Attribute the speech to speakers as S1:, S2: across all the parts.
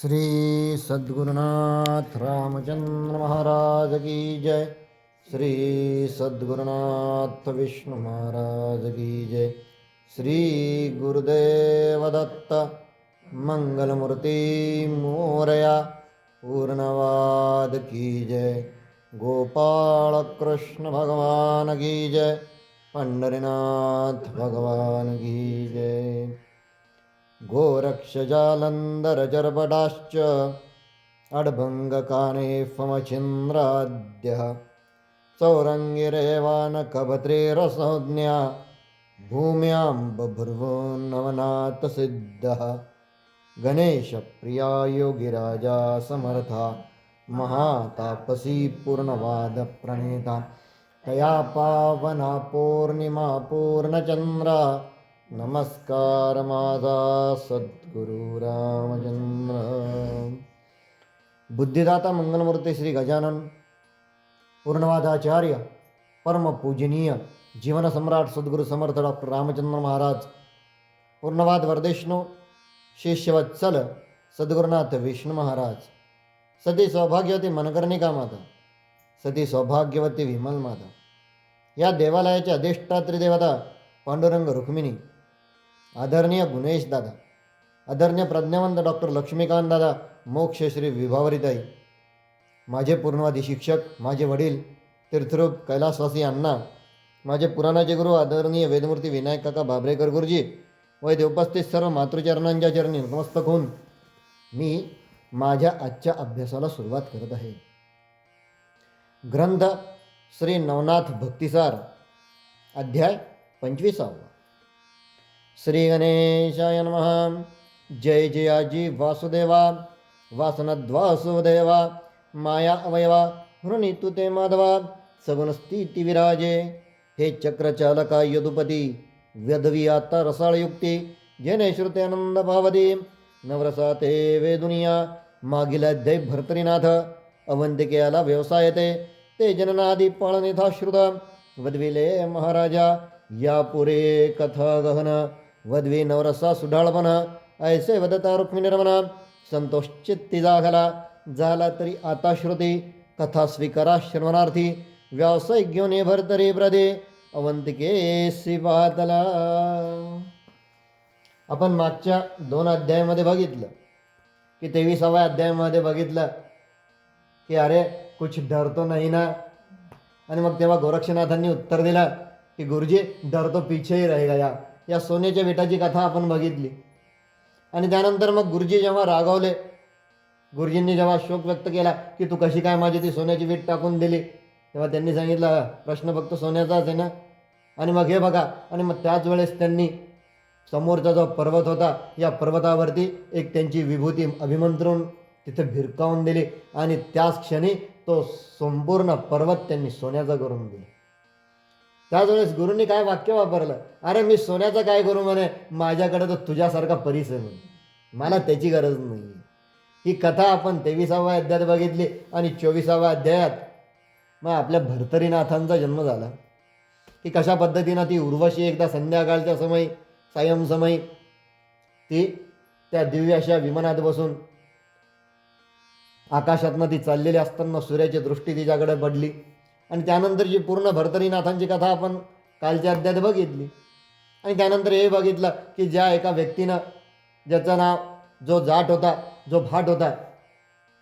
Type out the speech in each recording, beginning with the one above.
S1: श्री सद्गुरुनाथ रामचंद्र महाराज की जय। श्री सद्गुरुनाथ विष्णु महाराज की जय। श्री गुरुदेव दत्त मंगलमूर्ति मोरया पूर्णवाद की जय। गोपाल कृष्ण भगवान की जय। पंढरीनाथ भगवान की जय। गोरक्षजालन्धरजर्बडाश्च अड्भङ्गकाने फमचिन्द्राद्यः चौरङ्गिरेवानकभद्रेरसंज्ञा भूम्यां बभ्रुवोन्नवनाथसिद्धः गणेशप्रिया योगिराजा समर्था महातापसी पूर्णवादप्रणेता तया पावना पौर्णिमा पूर्णचंद्रा नमस्कार माझा सद्गुरु रामचंद्र। बुद्धिदाता मंगलमूर्ती श्री गजानन पूर्णवादाचार्य परम पूजनीय जीवन सम्राट सद्गुरु समर्थ डॉक्टर रामचंद्र महाराज पूर्णवाद वरदेशनो शिष्यवत्सल सद्गुरुनाथ विष्णु महाराज सती सौभाग्यवती मनकर्णिका माता सती सौभाग्यवती विमल माता या देवालयाच्या अधिष्ठात्री देवता पांडुरंग रुक्मिणी आदरणीय गुणेश दादा आदरणीय प्रज्ञावंत डॉक्टर लक्ष्मीकांत दादा मोक्षश्री विभावरीताई माझे पूर्णवादी शिक्षक माझे वडील तीर्थरूप कैलासवासी अण्णा माझे पुराणाचे गुरु आदरणीय वेदमूर्ती विनायक काका बाबरेकर गुरुजी व इथे उपस्थित सर्व मातृचरणांच्या चरणी नतमस्तक होऊन मी माझ्या आजच्या अभ्यासाला सुरुवात करत आहे। ग्रंथ श्री नवनाथ भक्तिसार अध्याय 25। श्री गणेशाय नमः। जय जयाजी वासुदेवा वासनद्वासुदेवा माया अवयवा हृणीतु ते माधवा सगुणस्थिती विराजे हे चक्रचालका यदुपती व्यदवी आता रसाळयुक्ती जेने श्रुते आनंद भावदी नवरसा ते वेदुनिया मागील अध्याय भर्तरीनाथ अवंतिकेला व्यवसायते ते जननादी पाळनिथाश्रुत वद्विले महाराजा या पुरे कथा गहन वद्वी नवरसा सुढाळपण ऐसे वदता रुक्मिणीरमण संतोष चित्ती जागला झाला तरी आता श्रुती कथा स्वीकारा श्रवणार्थी व्यावसायिक घेऊन भरतरी प्रदे अवंतिके शिवातला। आपण मागच्या 2 अध्यायामध्ये बघितलं की 23व्या अध्यायामध्ये बघितलं की अरे कुछ डर तो नाही ना। आणि मग तेव्हा गोरक्षनाथांनी उत्तर दिलं की गुरुजी डर तो पीछे ही रह गया। या सोन्याच्या विटाची कथा आपण बघितली। आणि त्यानंतर मग गुरुजी जेव्हा रागावले गुरुजींनी जेव्हा शोक व्यक्त केला की तू कशी काय माझी ती सोन्याची वीट टाकून दिली तेव्हा त्यांनी सांगितलं प्रश्न फक्त सोन्याचाच आहे ना। आणि मग हे बघा आणि मग त्याच वेळेस त्यांनी समोरचा जो पर्वत होता या पर्वतावरती एक त्यांची विभूती अभिमंत्रून तिथे भिरकावून दिली आणि त्याच क्षणी तो संपूर्ण पर्वत त्यांनी सोन्याचा करून दिला। त्याच वेळेस गुरुंनी काय वाक्य वापरलं, अरे मी सोन्याचं काय करू म्हणे, माझ्याकडे तर तुझ्यासारखा परीस आहे म्हणे, मला त्याची गरज नाही। ही कथा आपण 23व्या अध्यायात बघितली आणि 24व्या अध्यायात मग आपल्या भर्तरीनाथांचा जन्म झाला की कशा पद्धतीनं ती उर्वशी एकदा संध्याकाळच्या समयी सायंसमयी ती त्या दिव्य अशा विमानात बसून आकाशातनं ती चाललेली असताना सूर्याची दृष्टी तिच्याकडे पडली। आणि त्यानंतरची पूर्ण भर्तरीनाथांची कथा आपण कालच्या अध्यायात बघितली। आणि त्यानंतर हे बघितलं की ज्या एका व्यक्तीनं ज्याचं नाव जो जाट होता जो भाट होता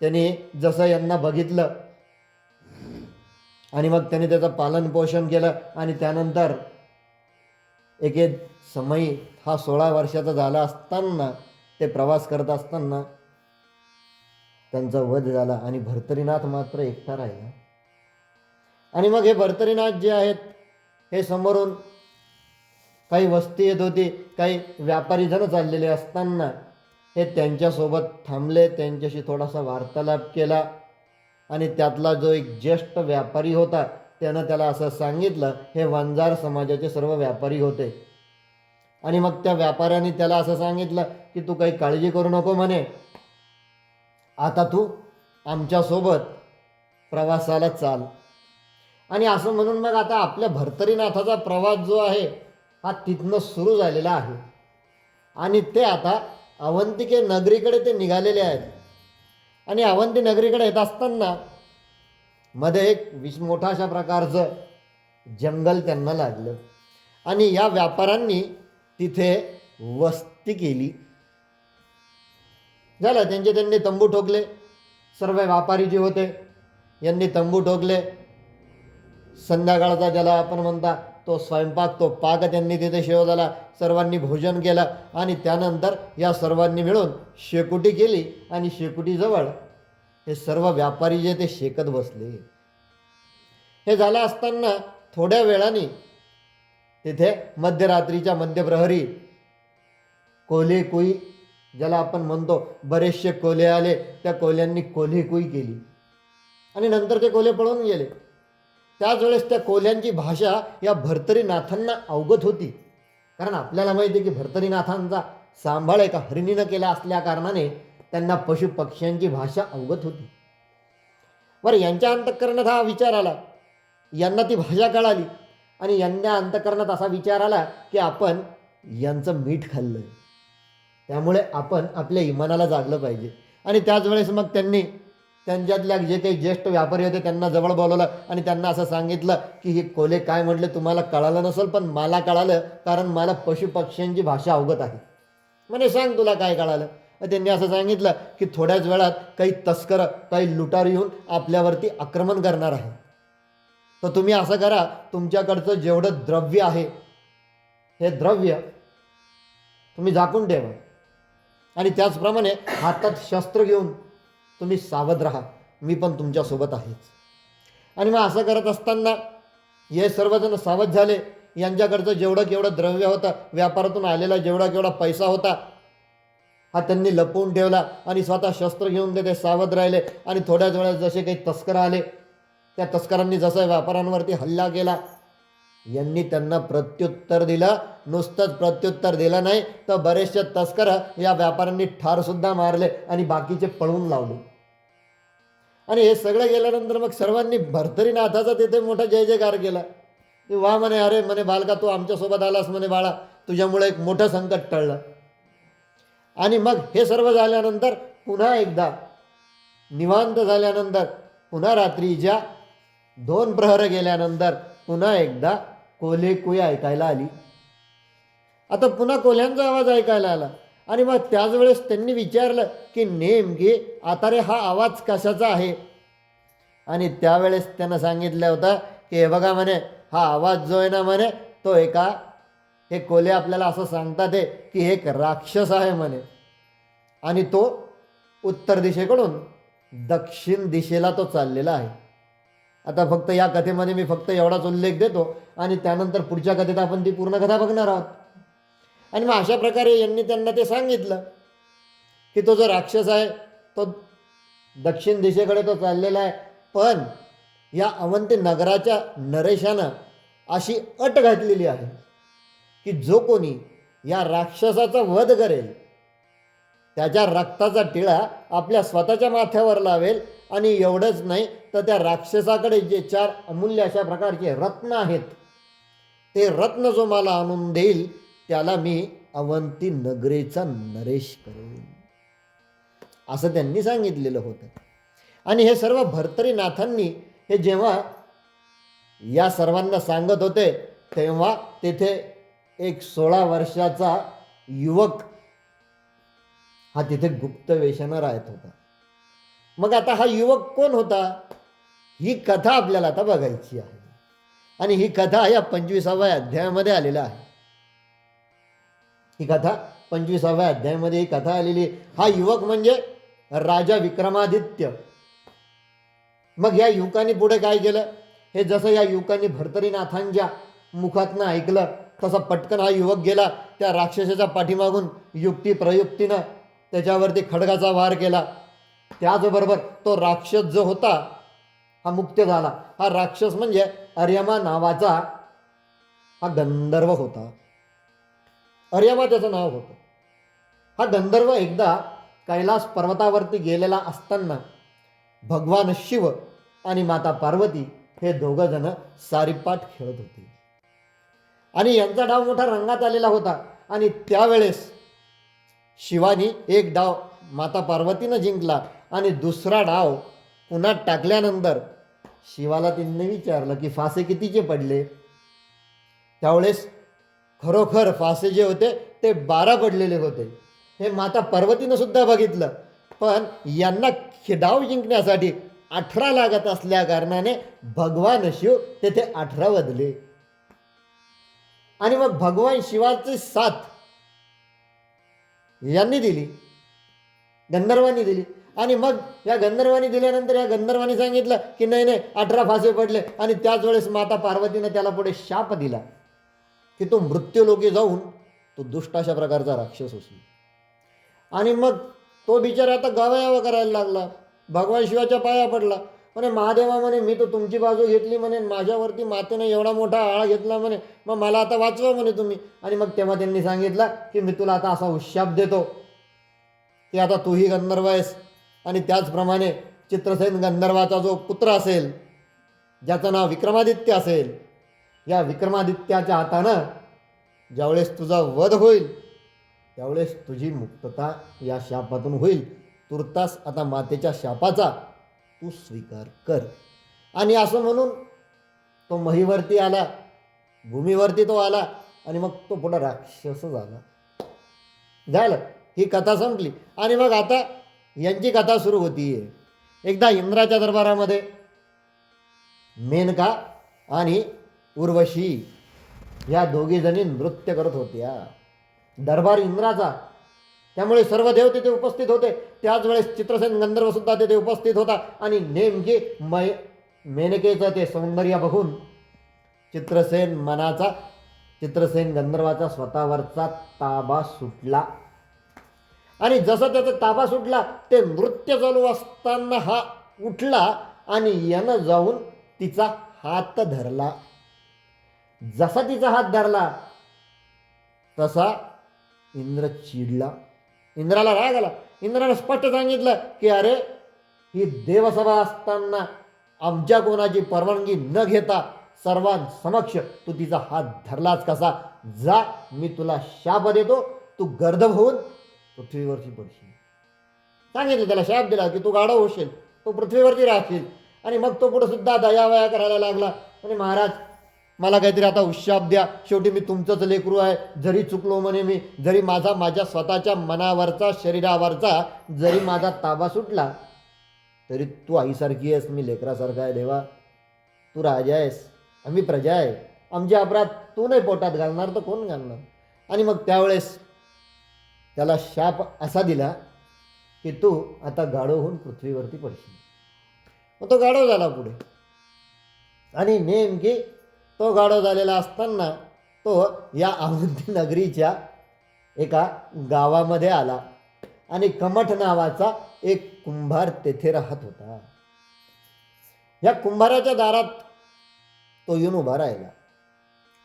S1: त्याने जसं यांना बघितलं आणि मग त्याने त्याचं पालन पोषण केलं आणि त्यानंतर एके समयी हा 16 वर्षाचा झाला असताना ते प्रवास करत असताना त्यांचा वध झाला आणि भर्तरीनाथ मात्र एकटा राहिला। आणि मग हे भर्तरीनाथ जे आहेत हे समोरून काही वस्ती येत होती, काही व्यापारी जण चाललेले असताना हे त्यांच्यासोबत थांबले, त्यांच्याशी थोडासा वार्तालाप केला आणि त्यातला जो एक ज्येष्ठ व्यापारी होता त्यानं त्याला असं सांगितलं, हे वंजार समाजाचे सर्व व्यापारी होते आणि मग त्या व्यापाऱ्याने त्याला असं सांगितलं की तू काही काळजी करू नको म्हणे, आता तू आमच्यासोबत प्रवासाला चाल। आणि असं म्हणून मग आता आपल्या भर्तरीनाथाचा प्रवास जो आहे हा तिथनं सुरू झालेला आहे आणि ते आता अवंतिके नगरीकडे ते निघालेले आहेत। आणि अवंती नगरीकडे येत असताना मध्ये एक मोठा अशा प्रकारचं जंगल त्यांना लागलं आणि या व्यापाऱ्यांनी तिथे वस्ती केली. झालं, त्यांनी तंबू ठोकले. सर्व व्यापारी जे होते यांनी तंबू ठोकले. संध्याकाळचा ज्याला आपण म्हणता तो स्वयंपाक, तो पाक त्यांनी तिथे शोधला. सर्वांनी भोजन केलं आणि त्यानंतर या सर्वांनी मिळून शेकोटी केली आणि शेकोटीजवळ हे सर्व व्यापारी जे ते शेकत बसले. हे झालं असताना थोड्या वेळाने तिथे मध्यरात्रीच्या मध्यप्रहरी कोल्हे कुई ज्याला आपण म्हणतो, बरेचसे कोल्हे आले. त्या कोल्ह्यांनी कोल्हे कुई केली आणि नंतर ते कोल्हे पळून गेले. त्याच वेळेस त्या कोल्ह्यांची भाषा या भर्तरीनाथांना अवगत होती, कारण आपल्याला माहिती आहे की भर्तरीनाथांचा सांभाळ एका हरिणीनं केला असल्या कारणाने त्यांना पशुपक्ष्यांची भाषा अवगत होती. बरं, यांच्या अंतःकरणात हा विचार आला, यांना ती भाषा कळाली आणि यांच्या अंतःकरणात असा विचार आला की आपण यांचं मीठ खाल्लं, त्यामुळे आपण आपल्या इमानाला जागलं पाहिजे. आणि त्याच वेळेस मग त्यांनी त्यांच्यातल्या जे काही ज्येष्ठ व्यापारी होते त्यांना जवळ बोलवलं आणि त्यांना असं सांगितलं की हे कोल्हे काय म्हटले तुम्हाला कळालं नसेल, पण मला कळालं, कारण मला पशुपक्ष्यांची भाषा अवगत आहे. म्हणे सांग तुला काय कळालं. त्यांनी असं सांगितलं की थोड्याच वेळात काही तस्कर, काही लुटार येऊन आपल्यावरती आक्रमण करणार आहे. तर तुम्ही असं करा, तुमच्याकडचं जेवढं द्रव्य आहे हे द्रव्य तुम्ही झाकून ठेवा आणि त्याचप्रमाणे हातात शस्त्र घेऊन तुम्ही सावध राहा, मी पण तुमच्यासोबत आहेच. आणि मग असं करत असताना हे सर्वजण सावध झाले. यांच्याकडचं जेवढं केवढं द्रव्य होतं, व्यापारातून आलेला जेवढा केवढा पैसा होता, हा त्यांनी लपवून ठेवला आणि स्वतः शस्त्र घेऊन ते सावध राहिले. आणि थोड्याच वेळात जसे काही तस्कर आले, त्या तस्करांनी जसं व्यापाऱ्यांवरती हल्ला केला, यांनी त्यांना प्रत्युत्तर दिलं. नुसतंच प्रत्युत्तर दिलं नाही तर बरेचसे तस्कर या व्यापाऱ्यांनी ठारसुद्धा मारले आणि बाकीचे पळवून लावले. आणि हे सगळं गेल्यानंतर मग सर्वांनी भर्तरीनाथाचा तिथे मोठा जय जयकार केला. वा म्हणे, अरे म्हणे बालका, तू आमच्यासोबत आलास म्हणे बाळा, तुझ्यामुळे एक मोठं संकट टळलं. आणि मग हे सर्व झाल्यानंतर पुन्हा एकदा निवांत झाल्यानंतर पुन्हा रात्रीच्या 2 प्रहर गेल्यानंतर पुन्हा एकदा कोल्हे कुई ऐकायला आली. आता पुन्हा कोल्ह्यांचा आवाज ऐकायला आला आणि मग त्याच वेळेस त्यांनी विचारलं की नेमकी आता रे हा आवाज कशाचा आहे. आणि त्यावेळेस त्यानं सांगितलं होतं की हे बघा म्हणे, हा आवाज जो आहे ना म्हणे, तो हे कोल्हे आपल्याला असं सांगतात आहे की हे एक राक्षस आहे म्हणे आणि तो उत्तर दिशेकडून दक्षिण दिशेला तो चाललेला आहे. आता फक्त या कथेमध्ये मी फक्त एवढाच उल्लेख देतो आणि त्यानंतर पुढच्या कथेत आपण ती पूर्ण कथा बघणार आहोत. आणि मग अशा प्रकारे यांनी त्यांना ते सांगितलं की तो जो राक्षस आहे तो दक्षिण दिशेकडे तो चाललेला आहे, पण या अवंती नगराच्या नरेशानं अशी अट घातलेली आहे की जो कोणी या राक्षसाचा वध करेल त्याच्या रक्ताचा टिळा आपल्या स्वतःच्या माथ्यावर लावेल. आणि एवढंच नाही तर त्या राक्षसाकडे जे 4 अमूल्य अशा प्रकारचे रत्न आहेत, ते रत्न जो मला आणून देईल त्याला मी अवंती नगरीचा नरेश करेन, असं त्यांनी सांगितलेलं होतं. आणि हे सर्व भर्तरीनाथांनी हे जेव्हा या सर्वांना सांगत होते तेव्हा तेथे एक 16 वर्षाचा युवक हा तिथे गुप्त वेशानं राहत होता. मग आता हा युवक कोण होता, ही कथा आपल्याला आता बघायची आहे. आणि ही कथा या 25व्या अध्यायामध्ये आलेला आहे. ही कथा 25व्या अध्यायामध्ये ही कथा आलेली. हा युवक म्हणजे राजा विक्रमादित्य. मग या युवकाने पुढे काय केलं, हे जसं या युवकाने भर्तरीनाथांच्या मुखातनं ऐकलं तसं पटकन हा युवक गेला त्या राक्षसाच्या पाठीमागून युक्ती प्रयुक्तीनं त्याच्यावरती खड्गाचा वार केला. त्याचबरोबर तो राक्षस जो होता हा मुक्त झाला. हा राक्षस म्हणजे अर्यमा नावाचा हा गंधर्व होता. अर्यमा त्याचं नाव होतं. हा गंधर्व एकदा कैलास पर्वतावरती गेलेला असताना भगवान शिव आणि माता पार्वती हे दोघं जण सारीपाट खेळत होते आणि यांचा डाव मोठा रंगात आलेला होता. आणि त्यावेळेस शिवानी एक डाव माता पार्वतीनं जिंकला. आणि दुसरा डाव पुन्हा टाकल्यानंतर शिवाला त्यांनी विचारलं की फासे कितीचे पडले. त्यावेळेस खरोखर फासे जे होते ते 12 पडलेले होते. हे माता पार्वतीनं सुद्धा बघितलं. पण यांना डाव जिंकण्यासाठी 18 लागत असल्या कारणाने भगवान शिव तेथे 18 वधले. आणि मग भगवान शिवाची साथ यांनी दिली, गंधर्वांनी दिली. आणि मग या गंधर्वांनी दिल्यानंतर या गंधर्वांनी सांगितलं की नाही नाही 18 फासे पडले. आणि त्याच वेळेस माता पार्वतीनं त्याला पुढे शाप दिला की तो मृत्यूलोकी जाऊन तो दुष्ट अशा प्रकारचा राक्षस होईल. आणि मग तो बिचारा आता गावायावा करायला लागला. भगवान शिवाच्या पाया पडला. म्हणे महादेवा म्हणे मी तर तुमची बाजू घेतली म्हणे, माझ्यावरती मातेने एवढा मोठा आळा घेतला म्हणे, मग मला आता वाचवा म्हणे तुम्ही. आणि मग तेव्हा त्यांनी सांगितलं की मी तुला आता असा उशाप देतो की आता तूही गंधर्व आहेस. आणि त्याचप्रमाणे चित्रसेन गंधर्वाचा जो पुत्र असेल ज्याचं नाव विक्रमादित्य असेल, या विक्रमादित्याच्या हातानं ज्यावेळेस तुझा वध होईल त्यावेळेस तुझी मुक्तता या शापातून होईल. तुर्तास आता मातेच्या शापाचा तू स्वीकार कर. आणि असं म्हणून तो महीवरती आला, भूमीवरती तो आला. आणि मग तो पुढं राक्षस झालं. ही कथा संपली. आणि मग आता यांची कथा सुरू होतीये. एकदा इंद्राच्या दरबारामध्ये मेनका आणि उर्वशी या दोघी जणी नृत्य करत होत्या. दरबार इंद्राचा, त्यामुळे सर्व देव तिथे उपस्थित होते. त्याच वेळेस चित्रसेन गंधर्व सुद्धा तिथे उपस्थित होता. आणि नेमके मेनकेचं ते सौंदर्य बघून चित्रसेन गंधर्वाचा स्वतःवरचा ताबा सुटला. आणि जसं त्याचा ताबा सुटला ते नृत्य चालू असताना हा उठला आणि यानं जाऊन तिचा हात धरला. जसा तिचा हात धरला तसा इंद्र चिडला. इंद्राला राग आला. इंद्राने स्पष्ट सांगितलं की अरे ही देवसभा असताना आमच्या कोणाची परवानगी न घेता सर्वांसमक्ष तू तिचा हात धरलाच कसा? जा, मी तुला शाप देतो, तू गर्दभ होऊन पृथ्वीवरची पडशील. सांगितलं, त्याला शाप दिला की तू गाढव होशील, तो पृथ्वीवरती राहशील. आणि मग तो पुढे सुद्धा दयावया करायला लागला. आणि महाराज मला काहीतरी आता उशाप द्या, शेवटी मी तुमचंच लेकरू आहे. जरी चुकलो म्हणे मी, जरी माझ्या स्वतःच्या मनावरचा शरीरावरचा जरी माझा ताबा सुटला तरी तू आईसारखी आहेस, मी लेकरासारखा आहे. देवा तू राजा आहेस, आम्ही प्रजा आहे, आमचे अपराध तू नाही पोटात घालणार तर कोण घालणार? आणि मग त्यावेळेस त्याला शाप असा दिला की तू आता गाढव होऊन पृथ्वीवरती पडशील. मग तो गाढव झाला पुढे. आणि नेमकी तो गाढव झालेला असताना तो या अवंती नगरीच्या एका गावामध्ये आला. आणि कमठ नावाचा एक कुंभार तेथे राहत होता. या कुंभाराच्या दारात तो येऊन उभा राहिला.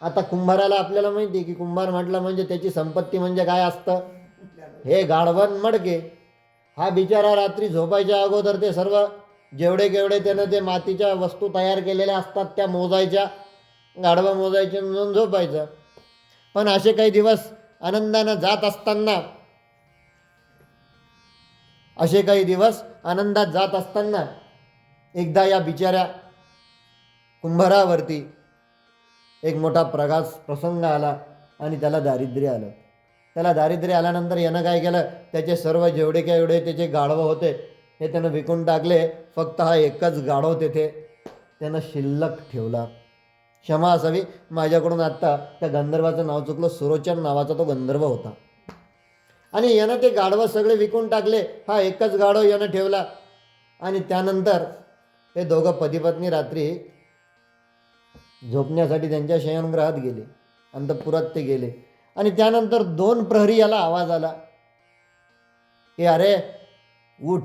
S1: आता कुंभाराला आपल्याला माहिती आहे की कुंभार म्हटलं म्हणजे त्याची संपत्ती म्हणजे काय असतं, हे गाढवन मडके. हा बिचारा रात्री झोपायच्या अगोदर ते सर्व जेवढे केवढे त्यानं ते मातीच्या वस्तू तयार केलेल्या असतात त्या मोजायच्या, गाढवं मोजायचे म्हणून झोपायचं. पण असे काही दिवस आनंदानं जात असताना एकदा या बिचाऱ्या कुंभारावरती एक मोठा प्रसंग आला आणि त्याला दारिद्र्य आलं. त्याला दारिद्र्य आल्यानंतर यानं काय केलं, त्याचे सर्व जेवढे काय एवढे त्याचे गाढवं होते हे त्यानं विकून टाकले. फक्त हा एकच गाढव तेथे त्यानं शिल्लक ठेवला. क्षमा असावी माझ्याकडून. आत्ता त्या गंधर्वाचं नाव चुकलं, सुरोचन नावाचा तो गंधर्व होता. आणि यानं ते गाढवं सगळे विकून टाकले. हा एकच गाढव यानं ठेवला. आणि त्यानंतर हे दोघं पतिपत्नी रात्री झोपण्यासाठी त्यांच्या शयनगृहात गेले, अंतःपुरात ते गेले. आणि त्यानंतर 2 प्रहरी याला आवाज आला की अरे उठ,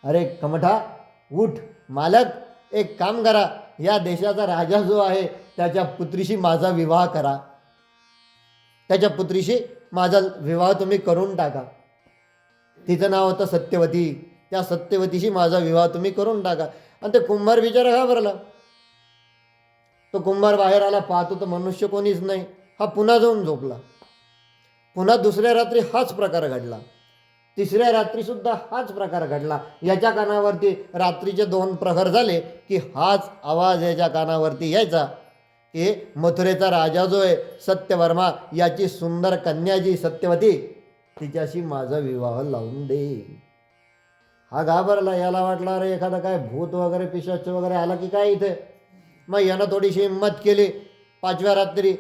S1: अरे कमठा उठ, मालक एक काम करा, या देशाचा राजा जो आहे त्याच्या पुत्रीशी माझा विवाह करा, त्याच्या पुत्रीशी माझा विवाह तुम्ही करून टाका. तिचं नाव होतं सत्यवती. त्या सत्यवतीशी माझा विवाह तुम्ही करून टाका. आणि ते कुंभार बिचारा घाबरला. तो कुंभार बाहेर आला, पाहतो तर मनुष्य कोणीच नाही. हा पुन्हा जाऊन झोपला. पुन्हा दुसऱ्या रात्री हाच प्रकार घडला. तिसऱ्या रात्रीसुद्धा हाच प्रकार घडला. याच्या कानावरती रात्रीचे 2 प्रहर झाले की हाच आवाज याच्या कानावरती यायचा की मथुरेचा राजा जो आहे सत्यवर्मा, याची सुंदर कन्या जी सत्यवती, तिच्याशी माझा विवाह लावून दे. हा घाबरला. याला वाटला अरे एखादा काय भूत वगैरे पिशाच वगैरे आला की काय इथे. मग यानं थोडीशी हिंमत केली. 5व्या रात्री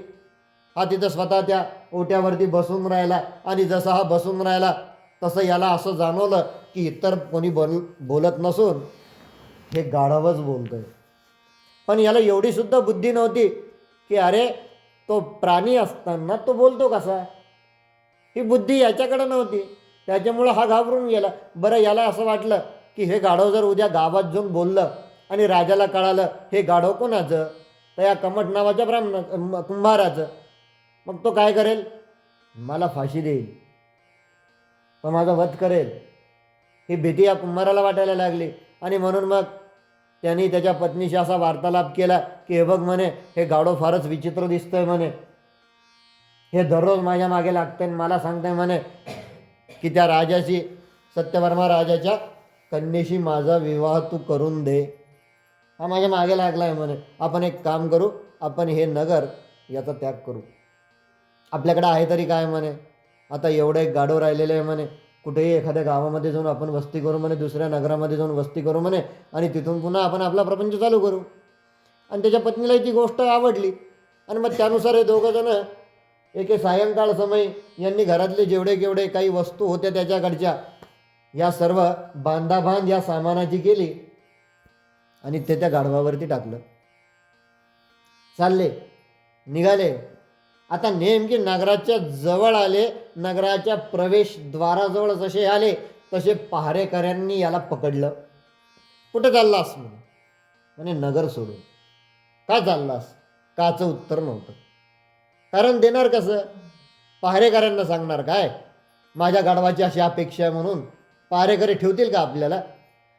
S1: हा तिथं स्वतः त्या ओट्यावरती बसून राहिला आणि जसा हा बसून राहिला तसं याला असं जाणवलं की इतर कोणी बोलत नसून हे गाढवच बोलतोय. पण याला एवढी सुद्धा बुद्धी नव्हती की अरे तो प्राणी असताना तो बोलतो कसा. ही बुद्धी याच्याकडं नव्हती. त्याच्यामुळं हा घाबरून गेला. बरं, याला असं वाटलं की हे गाढव जर उद्या गावात जाऊन बोललं आणि राजाला कळालं हे गाढव कोणाचं, तर या कमट नावाच्या कुंभाराचं. मग तो काय करेल, मला फाशी देईल, तो माझा वध करेल. ही भीती या कुंभाराला वाटायला लागली. आणि म्हणून मग त्यांनी त्याच्या पत्नीशी असा वार्तालाप केला की हे बघ म्हणे, हे गाढव फारच विचित्र दिसतंय म्हणे. हे दररोज माझ्या मागे लागतंय आणि मला सांगतंय म्हणे की त्या राजाशी, सत्यवर्मा राजाच्या कन्येशी माझा विवाह तू करून दे. हा माझ्या मागे लागला आहे म्हणे. आपण एक काम करू, आपण हे नगर याचा त्याग करू. आपल्याकडे आहे तरी काय म्हणे, आता एवढं एक गाढव राहिलेलं आहे म्हणे. कुठेही एखाद्या गावामध्ये जाऊन आपण वस्ती करू म्हणे, दुसऱ्या नगरामध्ये जाऊन वस्ती करू म्हणे आणि तिथून पुन्हा आपण आपला प्रपंच चालू करू. आणि त्याच्या पत्नीलाही ती गोष्ट आवडली. आणि मग त्यानुसार हे दोघंजणं एके सायंकाळ समय यांनी घरातले जेवढे केवढे काही वस्तू होत्या त्याच्याकडच्या या सर्व बांधाबांध या सामानाची केली आणि ते त्या गाढवावरती टाकलं. चालले, निघाले. आता नेमके नगराच्या जवळ आले. नगराच्या प्रवेशद्वाराजवळ जसे आले तसे पहारेकऱ्यांनी याला पकडलं. कुठे चाललास म्हणे, नगर सोडून. का चाललास, काचं उत्तर नव्हतं. कारण देणार कसं, पहारेकऱ्यांना सांगणार काय माझ्या गाढवाची अशी अपेक्षा आहे म्हणून. पहारेकरी ठेवतील का आपल्याला.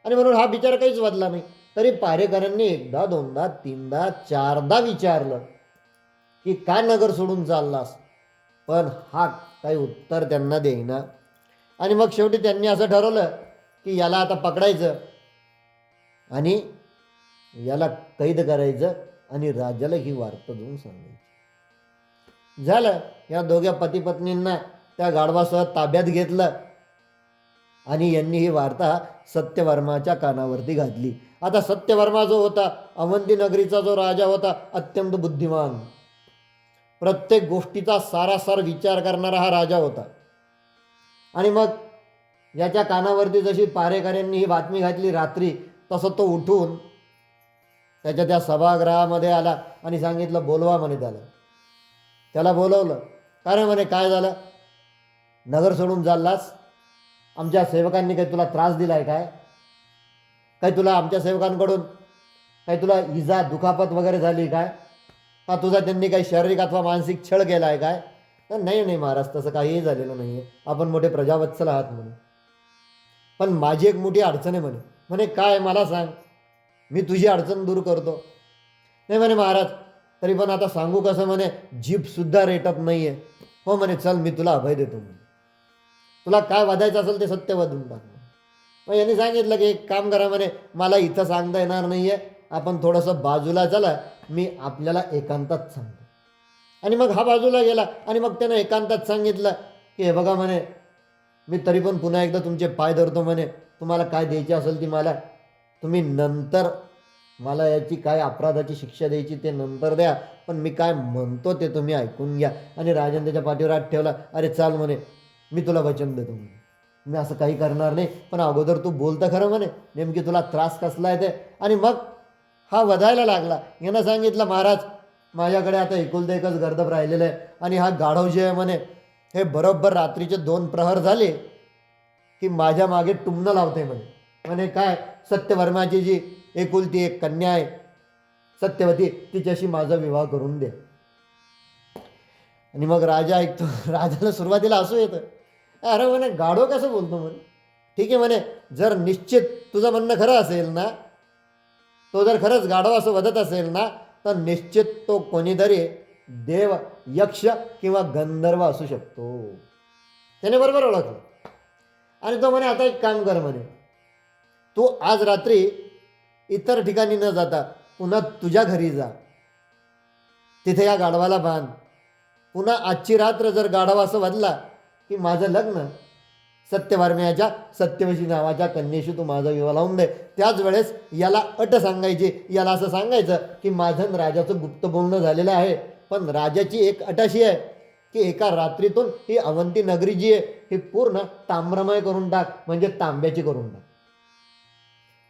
S1: आणि म्हणून हा बिचारा काहीच वादला नाही. तरी पहारेकऱ्यांनी 1दा 2दा 3दा 4दा विचारलं की का नगर सोडून चाललास, पण हा काही उत्तर त्यांना देईना. आणि मग शेवटी त्यांनी असं ठरवलं की याला आता पकडायचं आणि याला कैद करायचं आणि राजाला ही वार्ता देऊन सांगायची. झालं. या दोघ्या पती पत्नींना त्या गाढवासह ताब्यात घेतलं आणि यांनी ही वार्ता सत्यवर्माच्या कानावरती घातली. आता सत्यवर्मा जो होता, अवंती नगरीचा जो राजा होता, अत्यंत बुद्धिमान, प्रत्येक गोष्टीचा सारासार विचार करणारा हा राजा होता. आणि मग याच्या कानावरती जशी पहारेकऱ्यांनी ही बातमी घातली रात्री, तसं तो उठून त्याच्या त्या सभागृहामध्ये आला आणि सांगितलं बोलवा म्हणे त्याला. त्याला बोलवलं. कारण म्हणे काय झालं, नगर सोडून चाललास, आमच्या सेवकांनी काही तुला त्रास दिला आहे काय, काही तुला आमच्या सेवकांकडून काही तुला इजा दुखापत वगैरे झाली काय, का तुझा त्यांनी काही शारीरिक अथवा मानसिक छळ केला आहे काय. नाही नाही महाराज, तसं काहीही झालेलं नाही आहे, आपण मोठे प्रजावत्सल आहात म्हणे. पण माझी एक मोठी अडचण आहे म्हणे. म्हणे काय, मला सांग, मी तुझी अडचण दूर करतो. नाही म्हणे महाराज, तरी पण आता सांगू कसं म्हणे, जीभसुद्धा रेटत नाही आहे. हो म्हणे, चल मी तुला अभय देतो म्हणे, तुला काय वादायचं असेल ते सत्य वादून टाक. मग यांनी सांगितलं की एक काम करा म्हणे, मला इथं सांगता येणार नाही आहे, आपण थोडंसं बाजूला चला, मी आपल्याला एकांतात सांगतो. आणि मग हा बाजूला गेला आणि मग त्यानं एकांतात सांगितलं की हे बघा म्हणे, मी तरी पण पुन्हा एकदा तुमचे पाय धरतो म्हणे, तुम्हाला काय द्यायची असेल ती मला तुम्ही नंतर, मला याची काय अपराधाची शिक्षा द्यायची ते नंतर द्या, पण मी काय म्हणतो ते तुम्ही ऐकून घ्या. आणि राजाने त्याच्या पाठीवर हात ठेवला. अरे चाल म्हणे, मी तुला वचन देतो म्हणे, मी असं काही करणार नाही, पण अगोदर तू बोलतं खरं म्हणे, नेमकी तुला त्रास कसला आहे ते. आणि मग हा वधायला लागला. यानं सांगितलं महाराज, माझ्याकडे आता एकुलता एकच गर्दभ राहिलेलं आहे आणि हा गाढव जे आहे म्हणे, हे बरोबर रात्रीचे 2 प्रहर झाले की माझ्या मागे टुमणं लावते म्हणे. म्हणे काय, सत्यवर्माची जी एकुलती एक कन्या आहे सत्यवती, तिच्याशी माझा विवाह करून दे. आणि मग राजा ऐकतो. राजाला सुरुवातीला हसू येतं. अरे म्हणे, गाढव कसं बोलतो म्हणे. ठीक आहे म्हणे, जर निश्चित तुझं म्हणणं खरं असेल ना, तो जर खरंच गाढव असं वदत असेल ना, तर निश्चित तो कोणीतरी देव, यक्ष किंवा गंधर्व असू शकतो. त्याने बरोबर ओळखलं. आणि तो म्हणे आता एक काम कर म्हणे, तू आज रात्री इतर ठिकाणी न जाता पुन्हा तुझ्या घरी जा, तिथे या गाढवाला बांध, पुन्हा आजची रात्र जर गाढवा असं वाजला की माझं लग्न सत्यवारम्याच्या सत्यवशी नावाच्या कन्येशी तू माझा विवाह लावून दे. त्याच वेळेस याला अट सांगायची, याला असं सांगायचं की माझं आणि राजाचं गुप्त बोलणं झालेलं आहे, पण राजाची एक अट अशी आहे की एका रात्रीतून ही अवंती नगरी जी आहे ही पूर्ण ताम्रमय करून टाक, म्हणजे तांब्याची करून टाक.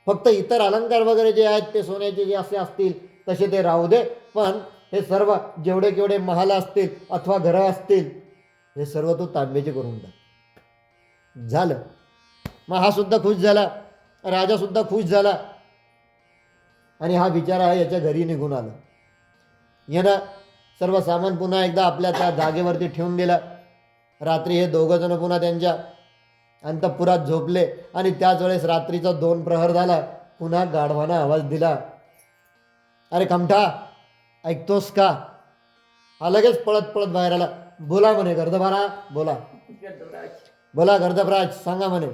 S1: फक्त इतर अलंकार वगैरे जे आहेत ते सोन्याचे जे असे असतील तसे ते राहू दे, पण हे सर्व जेवढे केवढे महाल असतील अथवा घरं असतील हे सर्व तू तांब्याचे करून टाक. झालं. मग हा सुद्धा खुश झाला, राजा सुद्धा खुश झाला आणि हा बिचारा याच्या घरी निघून आला. यानं सर्व सामान पुन्हा एकदा आपल्या त्या जागेवरती ठेवून दिलं. रात्री हे दोघं जण पुन्हा त्यांच्या अंतःपुरात झोपले आणि त्याच वेळेस रात्रीचा 2 प्रहर झाला. पुन्हा गाढवानं आवाज दिला, अरे कमठा ऐकतोस का? हा लगेच पळत पळत बाहेर आला. बोला म्हणे गर्दभारा, बोला बोला गर्दभराज, सांगा म्हणे.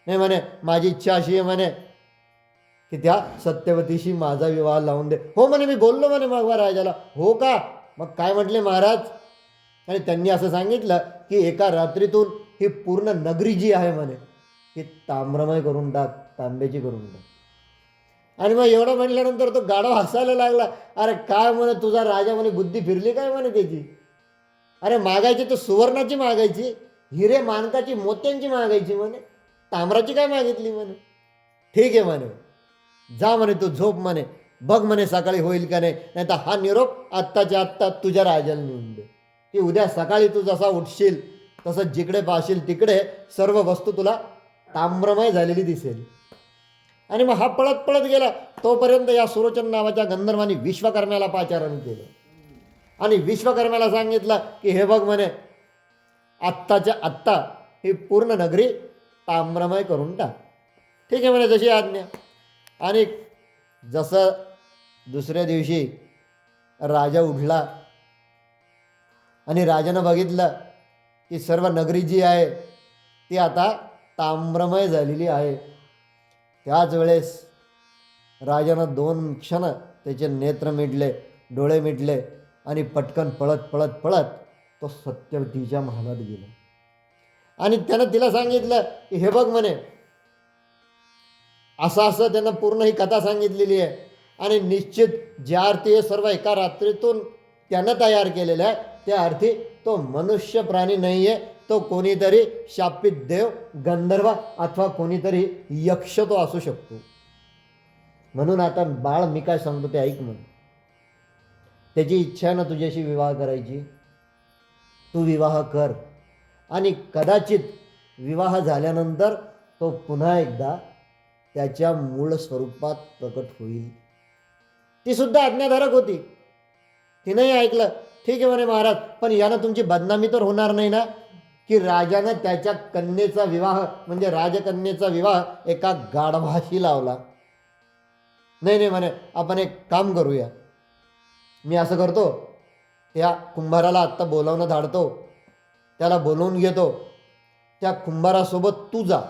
S1: नाही म्हणे, माझी इच्छा अशी आहे म्हणे की त्या सत्यवतीशी माझा विवाह लावून दे. हो म्हणे, मी बोललो म्हणे मग राजाला. हो का? मग काय म्हटले महाराज? आणि त्यांनी असं सांगितलं की एका रात्रीतून ही पूर्ण नगरी जी आहे म्हणे ही ताम्रमय करून टाक, तांब्याची करून टाक. आणि मग एवढं म्हटल्यानंतर तो गाढव हसायला लागला. अरे काय म्हणे तुझा राजा म्हणे, बुद्धी फिरली काय म्हणे त्याची? अरे मागायची तर सुवर्णाची मागायची, हिरे मानकाची मोत्यांची मागायची म्हणे, ताम्राची काय मागितली म्हणे? ठीक आहे म्हणे, जा म्हणे तू झोप म्हणे, बघ म्हणे सकाळी होईल का नाही, नाही तर हा निरोप आत्ताच्या आत्ता तुझ्या राजाला नेऊन दे, की उद्या सकाळी तू जसा उठशील तसं जिकडे पाहशील तिकडे सर्व वस्तू तुला ताम्रमय झालेली दिसेल. आणि मग हा पळत पळत गेला. तोपर्यंत या सुरोचन नावाच्या गंधर्वांनी विश्वकर्म्याला पाचारण केलं आणि विश्वकर्म्याला सांगितलं की हे बघ म्हणे, आत्ताच्या आत्ता ही पूर्ण नगरी ताम्रमय करून टाक. ठीक आहे म्हणे, जशी आज्ञा. आणि जसं दुसऱ्या दिवशी राजा उठला आणि राजानं बघितलं की सर्व नगरी जी आहे ती आता ताम्रमय झालेली आहे. त्याच वेळेस राजानं 2 क्षण त्याचे नेत्र मिटले, डोळे मिटले आणि पटकन पळत पळत पळत तो सत्यवतीच्या महालात गेला. आणि त्यानं तिला सांगितलं की हे बघ म्हणे, असं असं त्यानं पूर्ण ही कथा सांगितलेली आहे. आणि निश्चित ज्या अर्थी हे सर्व एका रात्रीतून त्यानं तयार केलेलं आहे त्या अर्थी तो मनुष्य प्राणी नाही आहे, तो कोणीतरी शापित देव, गंधर्व अथवा कोणीतरी यक्ष तो असू शकतो. म्हणून आता बाळ मी काय सांगतो ते ऐक म्हण. त्याची इच्छा आहे ना तुझ्याशी विवाह करायची, तू विवाह कर आणि कदाचित विवाह झाल्यानंतर तो पुन्हा एकदा त्याच्या मूळ स्वरूपात प्रकट होईल. ती सुद्धा आज्ञाधारक होती, तिनंही ऐकलं. ठीक आहे म्हणे महाराज, पण यानं तुमची बदनामी तर होणार नाही ना, की राजानं त्याच्या कन्येचा विवाह म्हणजे राजकन्येचा विवाह एका गाढवाशी लावला. नाही नाही म्हणे, आपण एक काम करूया, मी असं करतो, त्या कुंभाराला आत्ता बोलावणं धाडतो, त्याला बोलवून घेतो, त्या कुंभारासोबत तू जा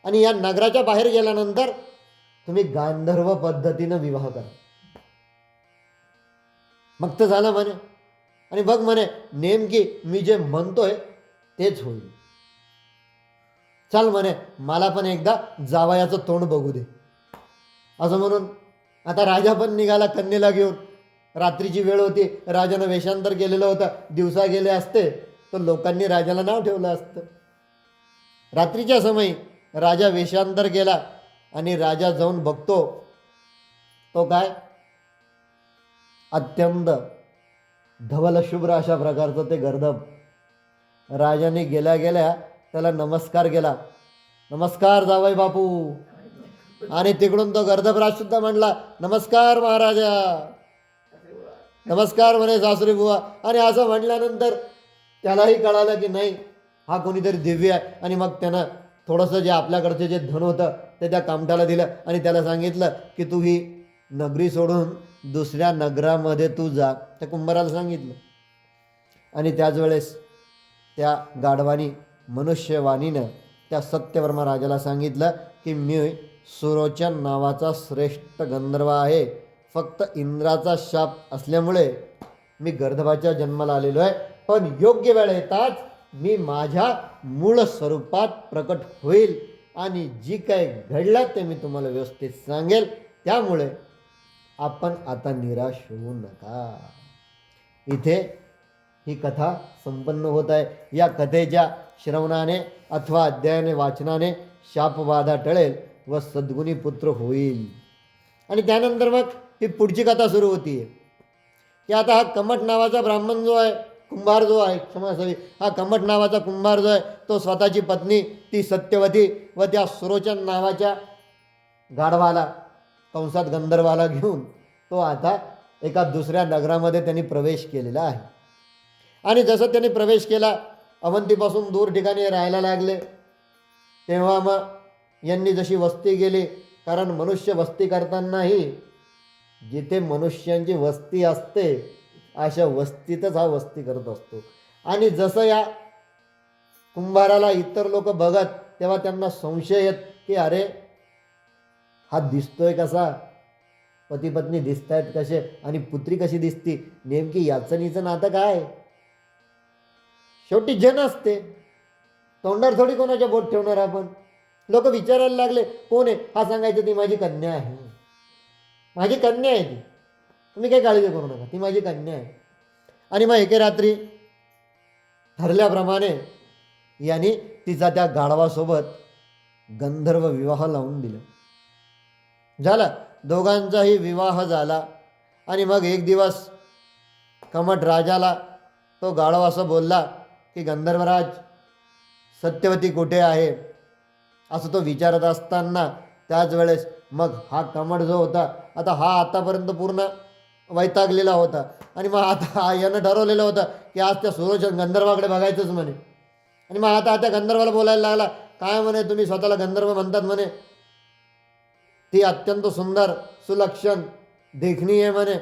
S1: आणि या नगराच्या बाहेर गेल्यानंतर तुम्ही गांधर्व पद्धतीनं विवाह करा. मग तर झालं म्हणे. आणि बघ म्हणे, नेमकी मी जे म्हणतोय तेच होईल. चल म्हणे, मला पण एकदा जावयाचं तोंड बघू दे. असं म्हणून आता राजा पण निघाला कन्येला घेऊन. रात्रीची वेळ होती, राजानं वेषांतर केलेलं होतं. दिवसा गेले असते तर लोकांनी राजाला नाव ठेवलं असतं. रात्रीच्या समयी राजा वेषांतर केला आणि राजा जाऊन बघतो तो काय, अत्यंत धवल शुभ्र अशा प्रकारचं ते गर्दभ. राजाने गेल्या गेल्या त्याला नमस्कार केला. नमस्कार जावई बापू. आणि तिकडून तो गर्दभराज सुद्धा म्हणला, नमस्कार महाराजा, नमस्कार म्हणे सासरी बुवा. आणि असं म्हटल्यानंतर त्यालाही कळालं की नाही, हा कोणीतरी दिव्य आहे. आणि मग त्यानं थोडंसं जे आपल्याकडचे जे धन होतं ते त्या कामठाला दिलं आणि त्याला सांगितलं की तू ही नगरी सोडून दुसऱ्या नगरामध्ये तू जा. त्या कुंभाराला सांगितलं. आणि त्याच वेळेस त्या गाढवानी मनुष्यवाणीनं त्या सत्यवर्मा राजाला सांगितलं की मी सुरोचन नावाचा श्रेष्ठ गंधर्व आहे. फक्त इंद्राचा शाप असल्यामुळे मी गर्दभाच्या जन्माला आलेलो आहे, पण योग्य वेळ येताच मी माझ्या मूळ स्वरूपात प्रकट होईल आणि जी काय घडलं ते मी तुम्हाला व्यवस्थित सांगेल. त्यामुळे आपण आता निराश होऊ नका. इथे ही कथा संपन्न होत आहे. या कथेच्या श्रवणाने अथवा अध्ययनाने वाचनाने शापबाधा टळेल व सद्गुणी पुत्र होईल. आणि त्यानंतर मग ही पुढची कथा सुरू होती की आता हा कमट नावाचा ब्राह्मण जो आहे, कुंभार जो आहे, क्षमा असावी, हा कमट नावाचा कुंभार जो आहे तो स्वतःची पत्नी ती सत्यवती व त्या सुरोचन नावाच्या गाढवाला, कंसात गंधर्वाला घेऊन तो आता एका दुसऱ्या नगरामध्ये त्यांनी प्रवेश केलेला आहे. आणि जसं त्यांनी प्रवेश केला, अवंतीपासून दूर ठिकाणी राहायला लागले, तेव्हा मग यांनी जशी वस्ती केली, कारण मनुष्य वस्ती करतानाही जिथे मनुष्यांची वस्ती असते अशा वस्तीतच हा वस्ती करत असतो. आणि जसं या कुंभाराला इतर लोक बघत तेव्हा त्यांना संशय येत की अरे हा दिसतोय कसा, पती पत्नी दिसत आहेत कसे आणि पुत्री कशी दिसती, नेमकी याचं नीचं नातं काय. शेवटी जन असते, तोंडावर थोडी कोणाच्या बोट ठेवणार आपण. लोक विचारायला लागले कोण आहे, हा सांगायचं ती माझी कन्या आहे, माझी कन्या आहे ती, तुम्ही काही काळजी करू नका, ती माझी कन्या आहे. आणि मग एके रात्री ठरल्याप्रमाणे यांनी तिचा त्या गाढवासोबत गंधर्व विवाह लावून दिला. झाला, दोघांचाही विवाह झाला. आणि मग एक दिवस कमट राजाला तो गाढव असं बोलला की गंधर्वराज, सत्यवती कुठे आहे, असं तो विचारत असताना त्याच वेळेस मग हा कमट जो होता, आता हा आतापर्यंत पूर्ण वैतागलेला होता. आणि मग आता यानं ठरवलेलं होतं की आज त्या सुरोचन गंधर्वाकडे बघायचंच म्हणे. आणि मग आता त्या गंधर्वाला बोलायला लागला, काय म्हणे तुम्ही स्वतःला गंधर्व म्हणतात म्हणे, ती अत्यंत सुंदर सुलक्षण देखणी आहे म्हणे,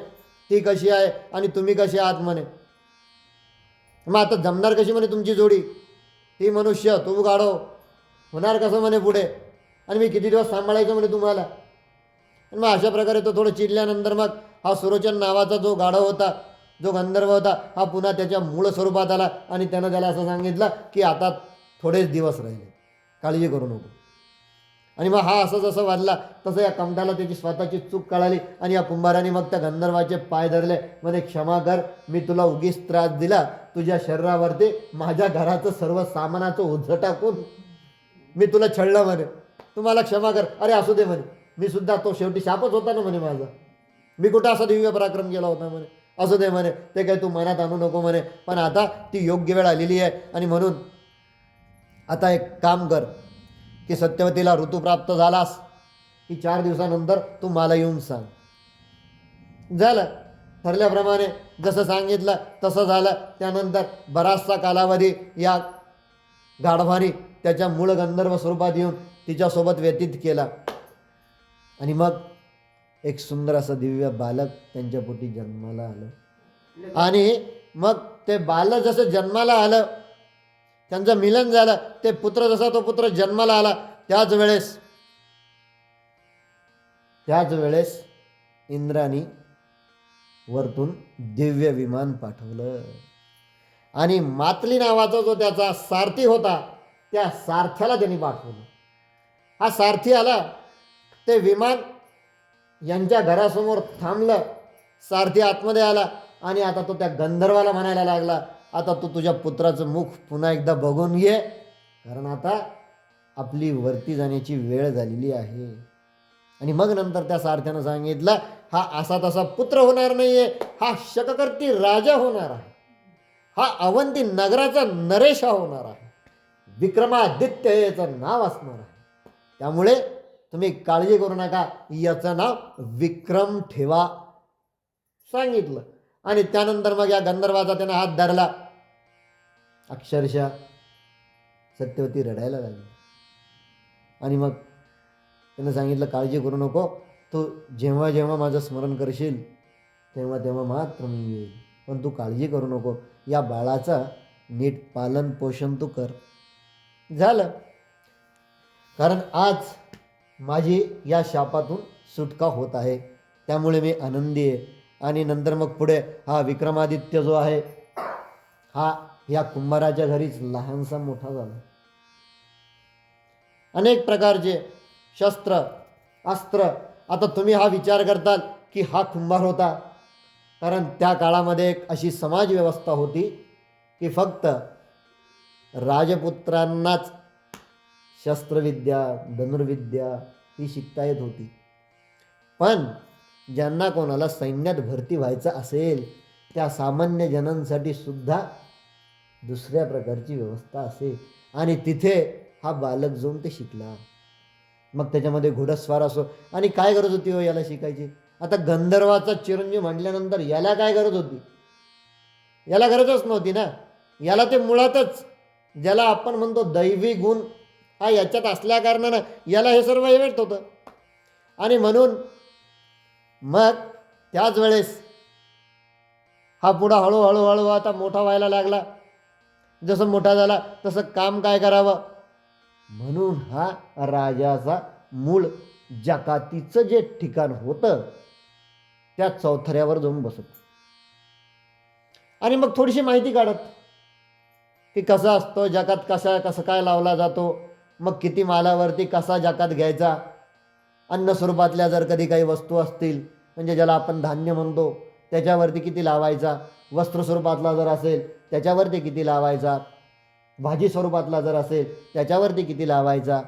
S1: ती कशी आहे आणि तुम्ही कशी आहात म्हणे. मग आता जमणार कशी म्हणे तुमची जोडी, ती मनुष्य तू गाढव, होणार कसं म्हणे पुढे, आणि मी किती दिवस सांभाळायचं म्हणे तुम्हाला. आणि मग अशा प्रकारे तो थोडं चिडल्यानंतर मग हा सुरोचन नावाचा जो गाढव होता, जो गंधर्व होता, हा पुन्हा त्याच्या मूळ स्वरूपात आला. आणि त्यानं त्याला असं सांगितलं की आता थोडेच दिवस राहिले, काळजी करू नको. आणि मग हा असं जसं वाढला तसं या कमठाला त्याची स्वतःची चूक कळाली. आणि या कुंभाराने मग त्या गंधर्वाचे पाय धरले, म्हणे क्षमा कर, मी तुला उगीच त्रास दिला, तुझ्या शरीरावरती माझ्या घराचं सर्व सामानाचं ओझं टाकून मी तुला छळलं म्हणे, तुम्हाला क्षमा कर. अरे असू दे म्हणे, मी सुद्धा तो शेवटी शापच होता ना म्हणे माझा, मी कुठं असा दिव्य पराक्रम केला होता म्हणे, असू दे म्हणे, ते काही तू मनात आणू नको म्हणे, पण आता ती योग्य वेळ आलेली आहे. आणि म्हणून आता एक काम कर की सत्यवतीला ऋतू प्राप्त झालास की 4 दिवसानंतर तू मला येऊन सांग. झालं, ठरल्याप्रमाणे जसं सांगितलं तसं झालं. त्यानंतर बराचसा कालावधी या गाढवाने त्याच्या मूळ गंधर्व स्वरूपात येऊन तिच्यासोबत व्यतीत केला. आणि मग एक सुंदर असं दिव्य बालक त्यांच्या पोटी जन्माला आलं. आणि मग ते बालक जसं जन्माला आलं, त्यांचं मिलन झालं, ते पुत्र जसा तो पुत्र जन्माला आला, त्याच वेळेस इंद्राने वरतून दिव्य विमान पाठवलं. आणि मातली नावाचा जो त्याचा सारथी होता, त्या सारथ्याला त्यांनी पाठवलं. हा सारथी आला, ते विमान यांच्या घरासमोर थांबलं. सारथी आतमध्ये आला आणि आता तो त्या गंधर्वाला म्हणायला लागला, आता तू तुझ्या पुत्राचं मुख पुन्हा एकदा बघून घे, कारण आता आपली वरती जाण्याची वेळ झालेली आहे. आणि मग नंतर त्या सारथ्यानं सांगितलं, हा असा तसा पुत्र होणार नाहीये, हा शककर्ती राजा होणार आहे, हा अवंती नगराचा नरेश होणार आहे, विक्रमादित्य याचं नाव असणार आहे. त्यामुळे तुम्ही काळजी करू नका, याचं नाव विक्रम ठेवा सांगितलं. आणि त्यानंतर मग या गंधर्वाचा त्यानं हात धरला. अक्षरशः सत्यवती रडायला लागली. आणि मग त्यानं सांगितलं, काळजी करू नको, तू जेव्हा जेव्हा माझं स्मरण करशील तेव्हा तेव्हा मात्र मी येईल, पण तू काळजी करू नको, या बाळाचा नीट पालन पोषण तू कर. झालं, कारण आज माझी या शापातून सुटका होत आहे, त्यामुळे मी आनंदी आहे. आणि नंतर मग पुढे हा विक्रमादित्य जो आहे हा या कुंभाराच्या घरीच लहानसा मोठा झाला. अनेक प्रकारचे शस्त्र अस्त्र. आता तुम्ही हा विचार करताल की हा कुंभार होता, कारण त्या काळामध्ये एक अशी समाज व्यवस्था होती की फक्त राजपुत्रांनाच शस्त्रविद्या धनुर्विद्या ही शिकता येत होती. पण ज्यांना कोणाला सैन्यात भरती व्हायचं असेल त्या सामान्य जनांसाठी सुद्धा दुसऱ्या प्रकारची व्यवस्था असे. आणि तिथे हा बालक जाऊन ते शिकला. मग त्याच्यामध्ये घोडस्वार असो. आणि काय गरज होती हो याला शिकायची? आता गंधर्वाचा चिरंजीव म्हटल्यानंतर याला काय गरज होती? याला गरजच नव्हती ना. याला ते मुळातच ज्याला आपण म्हणतो दैवी गुण हा याच्यात असल्या कारणानं याला हे सर्व येत होतं. आणि म्हणून मग त्याच वेळेस हा पुढं हळूहळू आता मोठा व्हायला लागला. जसं मोठा झाला तसं काम काय करावं म्हणून हा राजाचा मूळ जकातीचं जे ठिकाण होतं त्या चौथऱ्यावर जाऊन बसत आणि मग थोडीशी माहिती काढत की कसं असतं जकात, कसं काय लावला जातो, मग किती मालावरती कसा जकात घ्यायचा, अन्न स्वरूपातल्या जर कधी काही वस्तू असतील म्हणजे ज्याला आपण धान्य म्हणतो त्याच्यावरती किती लावायचा, वस्त्र स्वरूपातला जर असेल त्याच्यावरती किती लावायचा, भाजी स्वरूपातला जर असेल त्याच्यावरती किती लावायचा.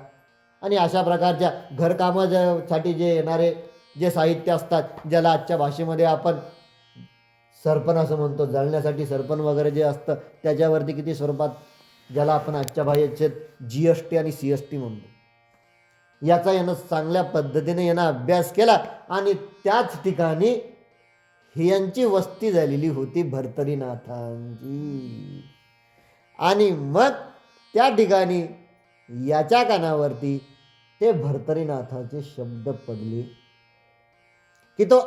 S1: आणि अशा प्रकारच्या घरकामासाठी जे येणारे जे साहित्य असतात ज्याला आजच्या भाषेमध्ये आपण सरपण असं म्हणतो, जळण्यासाठी सरपण वगैरे जे असतं त्याच्यावरती किती स्वरूपात, ज्याला आपण आजच्या भाषेत GST आणि CST म्हणतो, याचा यानं चांगल्या पद्धतीने यानं अभ्यास केला. आणि त्याच ठिकाणी यांची वस्ती झालेली होती भर्तरीनाथांची. आणि मग त्या ठिकाणी याच्या कानावरती ते भर्तरीनाथाचे शब्द पडले की तो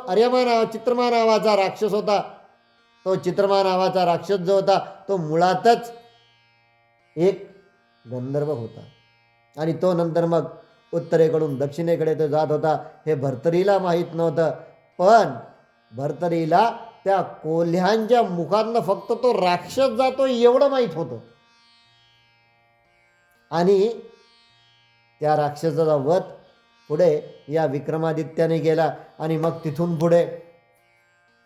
S1: चित्रमा नावाचा राक्षस होता. तो चित्रमा नावाचा राक्षस जो होता तो मुळातच एक गंधर्व होता. आणि तो नंतर मग उत्तरेकडून दक्षिणेकडे तो जात होता. हे भर्तरीला माहीत नव्हतं. पण भर्तरीला त्या कोल्ह्यांच्या मुखातनं फक्त तो राक्षस जातो एवढं माहीत होतं. आणि त्या राक्षसाचा वध पुढे या विक्रमादित्याने केला. आणि मग तिथून पुढे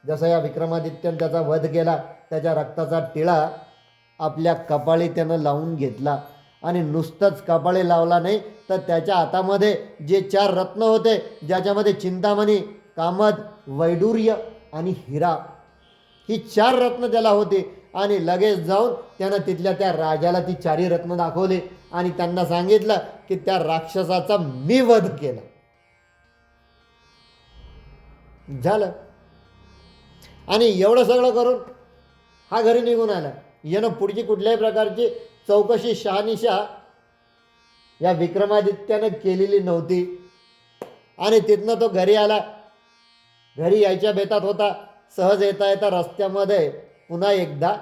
S1: जसा या विक्रमादित्याने त्याचा वध केला त्याच्या रक्ताचा टिळा आपल्या कपाळी त्यानं लावून घेतला. आणि नुसतंच कपाळी लावला नाही तर त्याच्या हातामध्ये जे 4 रत्न होते ज्याच्यामध्ये चिंतामणी, कामद, वैडूर्य आणि हिरा ही 4 रत्न त्याला होती. आणि लगेच जाऊन त्यानं तिथल्या त्या राजाला ती 4ही रत्न दाखवली आणि त्यांना सांगितलं की त्या राक्षसाचा मी वध केला. झालं. आणि एवढं सगळं करून हा घरी निघून आला. यानं पुढची कुठल्याही प्रकारची चौकशी शहानिशा या विक्रमादित्यानं केलेली नव्हती. आणि तिथनं तो घरी आला. घरी यायच्या बेतात होता. सहज येता येता रस्त्यामध्ये पुन्हा एकदा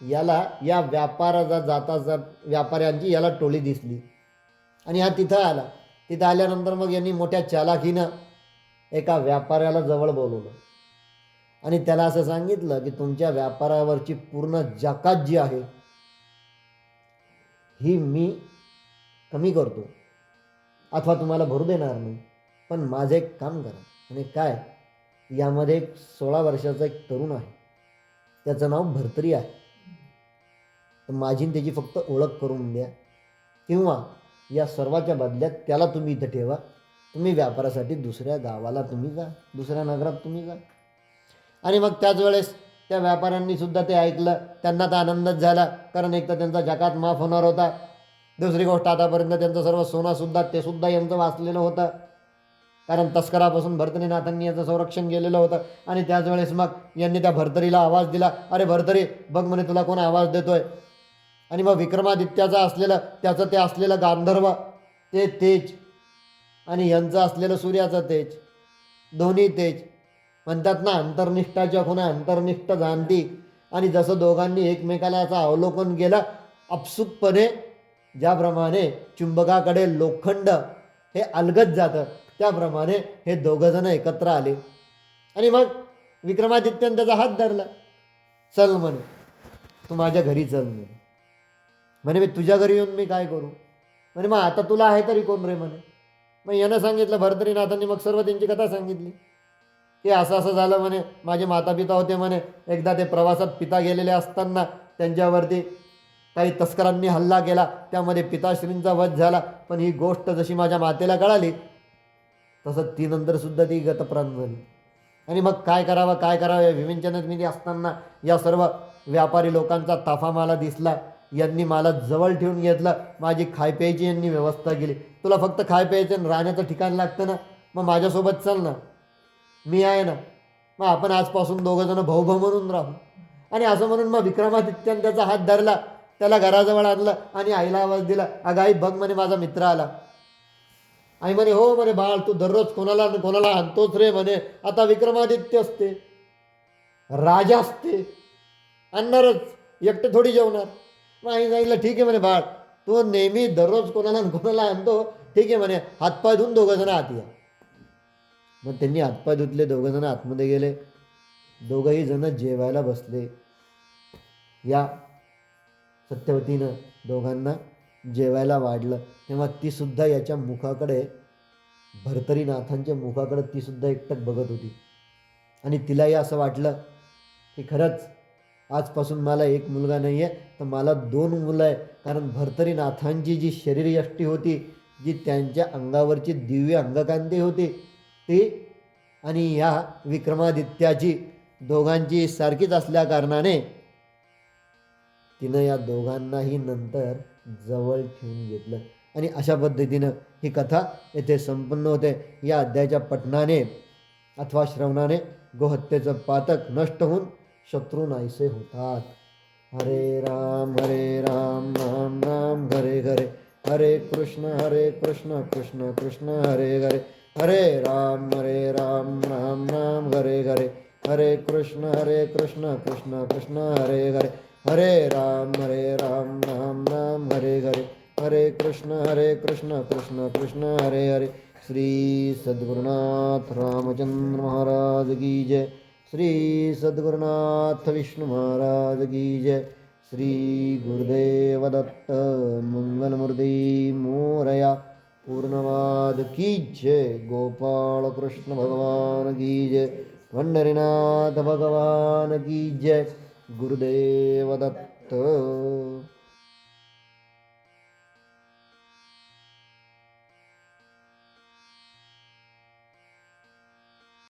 S1: याला या व्यापाऱ्यांची याला टोळी दिसली. आणि हा तिथं आला. तिथं आल्यानंतर मग यांनी मोठ्या चालाखीनं एका व्यापाऱ्याला जवळ बोलवलं आणि त्याला असं सांगितलं की तुमच्या व्यापारावरची पूर्ण जकात जी आहे ही मी कमी करतो अथवा तुम्हाला भरू देणार नाही. पण माझं एक काम करा. आणि काय, यामध्ये एक 16 वर्षाचा एक तरुण आहे, त्याचं नाव भर्तरी आहे. तर माझी त्याची फक्त ओळख करून द्या किंवा या सर्वाच्या बदल्यात त्याला तुम्ही इथं ठेवा. तुम्ही व्यापारासाठी दुसऱ्या गावाला तुम्ही जा, दुसऱ्या नगरात तुम्ही जा. आणि मग त्याच वेळेस त्या व्यापाऱ्यांनी सुद्धा ते ऐकलं. त्यांना तर आनंदच झाला, कारण एक तर त्यांचा जकात माफ होणार होता. दुसरी गोष्ट आतापर्यंत त्यांचं सर्व सोनासुद्धा ते सुद्धा यांचं वाचलेलं होतं, कारण तस्करापासून भर्तरीनाथांनी याचं संरक्षण केलेलं होतं. आणि त्याच वेळेस मग यांनी त्या भर्तरीला आवाज दिला. अरे भर्तरी बघ म्हणे तुला कोण आवाज देतोय. आणि मग विक्रमादित्याचं असलेलं त्याचं ते असलेलं गांधर्व ते तेज आणि यांचं असलेलं सूर्याचं तेज, दोन्ही तेज म्हणतात ना अंतर्निष्ठाच्या खुणा अंतर्निष्ठ जाणती. आणि जसं दोघांनी एकमेकाला याचं अवलोकन केलं, आपसुकपणे ज्याप्रमाणे चुंबकाकडे लोखंड हे अलगद जातं, त्याप्रमाणे हे दोघंजणं एकत्र आले. आणि मग विक्रमादित्याने त्याचा हात धरला. चल म्हणे, तू माझ्या घरी चल म्हणे. मी तुझ्या घरी येऊन मी काय करू म्हणे. मग आता तुला आहे तरी कोण रे म्हणे. मग यानं सांगितलं, भर्तरीनाथांनी मग सर्व त्यांची कथा सांगितली की असं असं झालं म्हणे. माझे माता पिता होते म्हणे. एकदा ते प्रवासात पिता गेलेले असताना त्यांच्यावरती काही तस्करांनी हल्ला केला, त्यामध्ये पिताश्रींचा वध झाला. पण ही गोष्ट जशी माझ्या मातेला कळाली तसं ती नंतरसुद्धा ती गतप्राण झाली. आणि मग काय करावं या विवेचनात मी असताना या सर्व व्यापारी लोकांचा ताफा मला दिसला. यांनी मला जवळ ठेवून घेतलं. माझी खायप्यायची यांनी व्यवस्था केली. तुला फक्त खायप्यायचं आणि राहण्याचं ठिकाण लागतं ना, मग माझ्यासोबत चल ना, मी आहे ना. मग आपण आजपासून दोघंजणं भाऊ म्हणून राहू. आणि असं म्हणून मग विक्रमादित्याने त्याचा हात धरला, त्याला घराजवळ आणलं आणि आईला आवाज दिला. अगं आई बघ म्हणे, माझा मित्र आला. आई म्हणे, हो म्हणे बाळ, तू दररोज कोणाला कोणाला आणतोच रे म्हणे. आता विक्रमादित्य असते, राजा असते, आणणारच, एकटे थोडी जेवणार. मग आई सांगितलं, ठीक आहे म्हणे बाळ, तू नेहमी दररोज कोणाला आणतो, ठीक आहे म्हणे, हातपाय धुवून दोघंजणं आत या. मग त्यांनी हातपाय धुतले, दोघंजणं आतमध्ये गेले. दोघंही जण जेवायला बसले. या सत्यवतीनं दोघांना जेवायला वाढलं. तेव्हा तीसुद्धा याच्या मुखाकडे, भर्तरीनाथांच्या मुखाकडे तीसुद्धा एकटक बघत होती. आणि तिलाही असं वाटलं की खरंच आजपासून मला एक मुलगा नाही आहे, तर मला 2 मुलं आहे. कारण भर्तरीनाथांची जी शरीरयष्टी होती, जी त्यांच्या अंगावरची दिव्य अंगकांती होती ती, आणि या विक्रमादित्याची दोघांची सारखीच असल्या कारणाने तिनं या दोघांनाही नंतर जवळ ठेवून घेतलं. आणि अशा पद्धतीनं ही कथा येथे संपन्न होते. या अध्यायाच्या पठणाने अथवा श्रवणाने गोहत्येचं पातक नष्ट होऊन शत्रू नाहीसे होतात. हरे राम राम राम हरे हरे, हरे कृष्ण कृष्ण कृष्ण हरे हरे, हरे राम राम राम हरे हरे, हरे कृष्ण कृष्ण कृष्ण हरे हरे, हरे राम राम राम हरे हरे, हरे कृष्ण कृष्ण कृष्ण हरे हरे. श्री सद्गुरुनाथ रामचंद्र महाराज की जय. श्री सद्गुरुनाथ विष्णु महाराज की जय. श्री गुरुदेव दत्त मंगलमूर्ति मोरया. पूर्णवाद की जय. गोपाल कृष्ण भगवान की जय. पंढरीनाथ भगवान की जय. गुरुदेव दत्त.